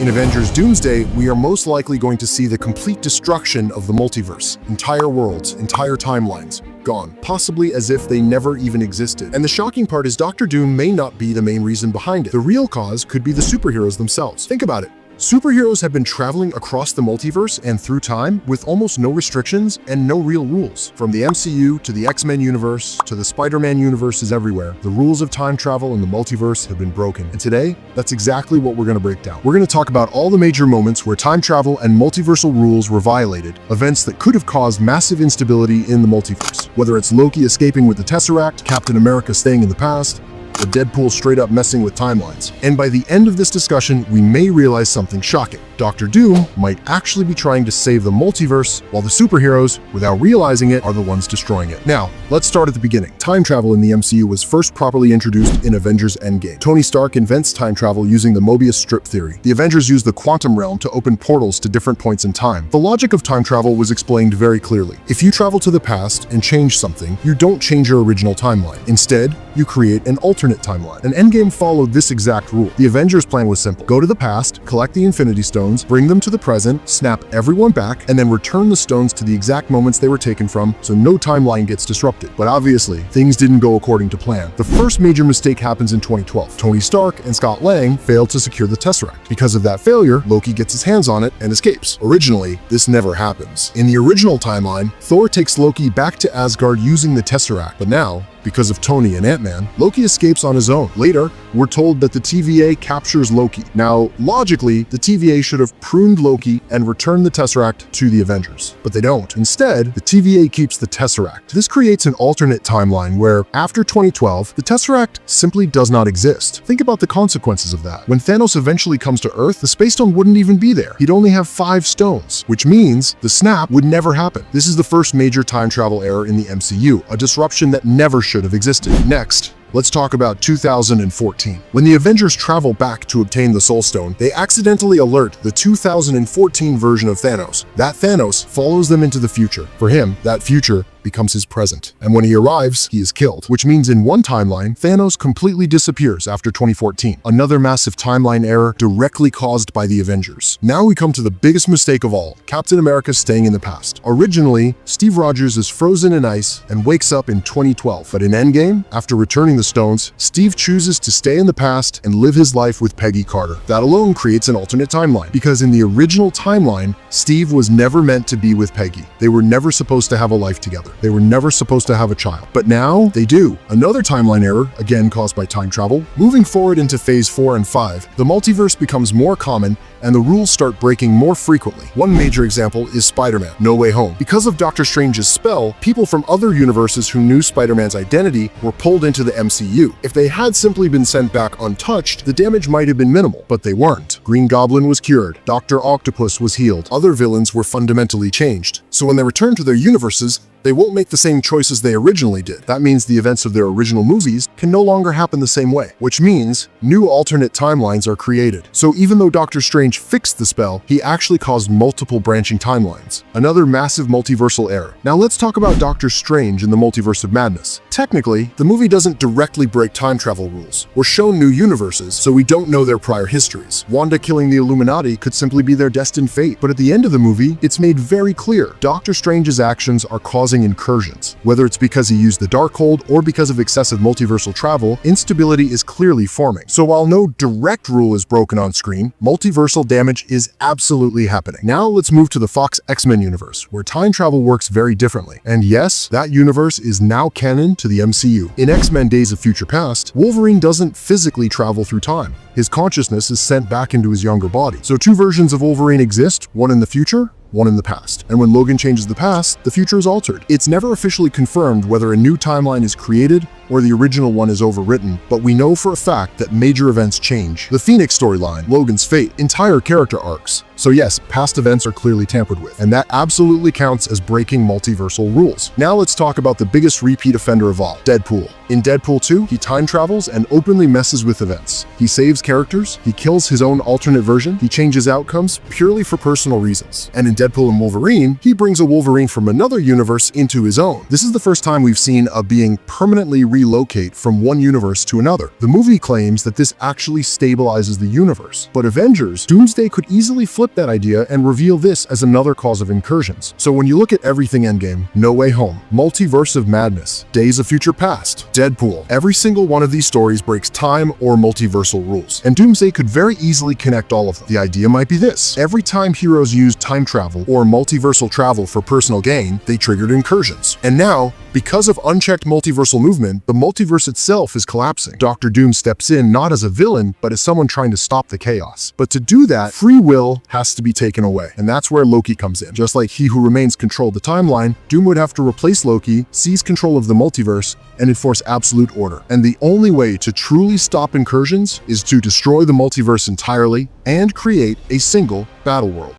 In Avengers Doomsday, we are most likely going to see the complete destruction of the multiverse. Entire worlds, entire timelines, gone, possibly as if they never even existed. And the shocking part is Doctor Doom may not be the main reason behind it. The real cause could be the superheroes themselves. Think about it. Superheroes have been traveling across the multiverse and through time with almost no restrictions and no real rules. From the MCU to the X-Men universe to the Spider-Man universes everywhere, the rules of time travel in the multiverse have been broken. And today, that's exactly what we're going to break down. We're going to talk about all the major moments where time travel and multiversal rules were violated, events that could have caused massive instability in the multiverse. Whether it's Loki escaping with the Tesseract, Captain America staying in the past, or Deadpool straight up messing with timelines. And by the end of this discussion, we may realize something shocking. Doctor Doom might actually be trying to save the multiverse, while the superheroes, without realizing it, are the ones destroying it. Now, let's start at the beginning. Time travel in the MCU was first properly introduced in Avengers Endgame. Tony Stark invents time travel using the Mobius strip theory. The Avengers used the quantum realm to open portals to different points in time. The logic of time travel was explained very clearly. If you travel to the past and change something, you don't change your original timeline. Instead, you create an alternate timeline. And Endgame followed this exact rule. The Avengers' plan was simple. Go to the past, collect the Infinity Stones, bring them to the present, snap everyone back, and then return the stones to the exact moments they were taken from so no timeline gets disrupted. But obviously, things didn't go according to plan. The first major mistake happens in 2012. Tony Stark and Scott Lang failed to secure the Tesseract. Because of that failure, Loki gets his hands on it and escapes. Originally, this never happens. In the original timeline, Thor takes Loki back to Asgard using the Tesseract, but now, because of Tony and Ant-Man, Loki escapes on his own. Later, we're told that the TVA captures Loki. Now, logically, the TVA should have pruned Loki and returned the Tesseract to the Avengers. But they don't. Instead, the TVA keeps the Tesseract. This creates an alternate timeline where, after 2012, the Tesseract simply does not exist. Think about the consequences of that. When Thanos eventually comes to Earth, the Space Stone wouldn't even be there. He'd only have 5 stones, which means the snap would never happen. This is the first major time travel error in the MCU, a disruption that never should have existed. Next, let's talk about 2014. When the Avengers travel back to obtain the Soul Stone, they accidentally alert the 2014 version of Thanos. That Thanos follows them into the future. For him, that future becomes his present. And when he arrives, he is killed, which means in one timeline, Thanos completely disappears after 2014. Another massive timeline error directly caused by the Avengers. Now we come to the biggest mistake of all, Captain America staying in the past. Originally, Steve Rogers is frozen in ice and wakes up in 2012. But in Endgame, after returning the stones, Steve chooses to stay in the past and live his life with Peggy Carter. That alone creates an alternate timeline, because in the original timeline, Steve was never meant to be with Peggy. They were never supposed to have a life together. They were never supposed to have a child. But now, they do. Another timeline error, again caused by time travel. Moving forward into phase 4 and 5, the multiverse becomes more common and the rules start breaking more frequently. One major example is Spider-Man: No Way Home. Because of Doctor Strange's spell, people from other universes who knew Spider-Man's identity were pulled into the MCU. If they had simply been sent back untouched, the damage might have been minimal, but they weren't. Green Goblin was cured, Dr. Octopus was healed, other villains were fundamentally changed. So when they return to their universes, they won't make the same choices they originally did. That means the events of their original movies can no longer happen the same way, which means new alternate timelines are created. So even though Doctor Strange fixed the spell, he actually caused multiple branching timelines. Another massive multiversal error. Now let's talk about Doctor Strange in the Multiverse of Madness. Technically, the movie doesn't directly break time travel rules. We're shown new universes, so we don't know their prior histories. Wanda killing the Illuminati could simply be their destined fate, but at the end of the movie, it's made very clear Doctor Strange's actions are causing incursions. Whether it's because he used the Darkhold or because of excessive multiversal travel, instability is clearly forming. So while no direct rule is broken on screen, multiversal damage is absolutely happening. Now let's move to the Fox X-Men universe, where time travel works very differently. And yes, that universe is now canon to the MCU. In X-Men Days of Future Past, Wolverine doesn't physically travel through time. His consciousness is sent back into his younger body. So 2 versions of Wolverine exist, one in the future, one in the past. And when Logan changes the past, the future is altered. It's never officially confirmed whether a new timeline is created or the original one is overwritten, but we know for a fact that major events change. The Phoenix storyline, Logan's fate, entire character arcs. So yes, past events are clearly tampered with, and that absolutely counts as breaking multiversal rules. Now let's talk about the biggest repeat offender of all, Deadpool. In Deadpool 2, he time travels and openly messes with events. He saves characters, he kills his own alternate version, he changes outcomes purely for personal reasons. And in Deadpool and Wolverine, he brings a Wolverine from another universe into his own. This is the first time we've seen a being permanently relocate from one universe to another. The movie claims that this actually stabilizes the universe, but Avengers Doomsday could easily flip that idea and reveal this as another cause of incursions. So when you look at everything Endgame, No Way Home, Multiverse of Madness, Days of Future Past, Deadpool, every single one of these stories breaks time or multiversal rules, and Doomsday could very easily connect all of them. The idea might be this: every time heroes used time travel or multiversal travel for personal gain, they triggered incursions. And now, because of unchecked multiversal movement, the multiverse itself is collapsing. Dr. Doom steps in not as a villain, but as someone trying to stop the chaos. But to do that, free will has to be taken away, and that's where Loki comes in. Just like He Who Remains controlled the timeline, Doom would have to replace Loki, seize control of the multiverse, and enforce absolute order. And the only way to truly stop incursions is to destroy the multiverse entirely and create a single battle world.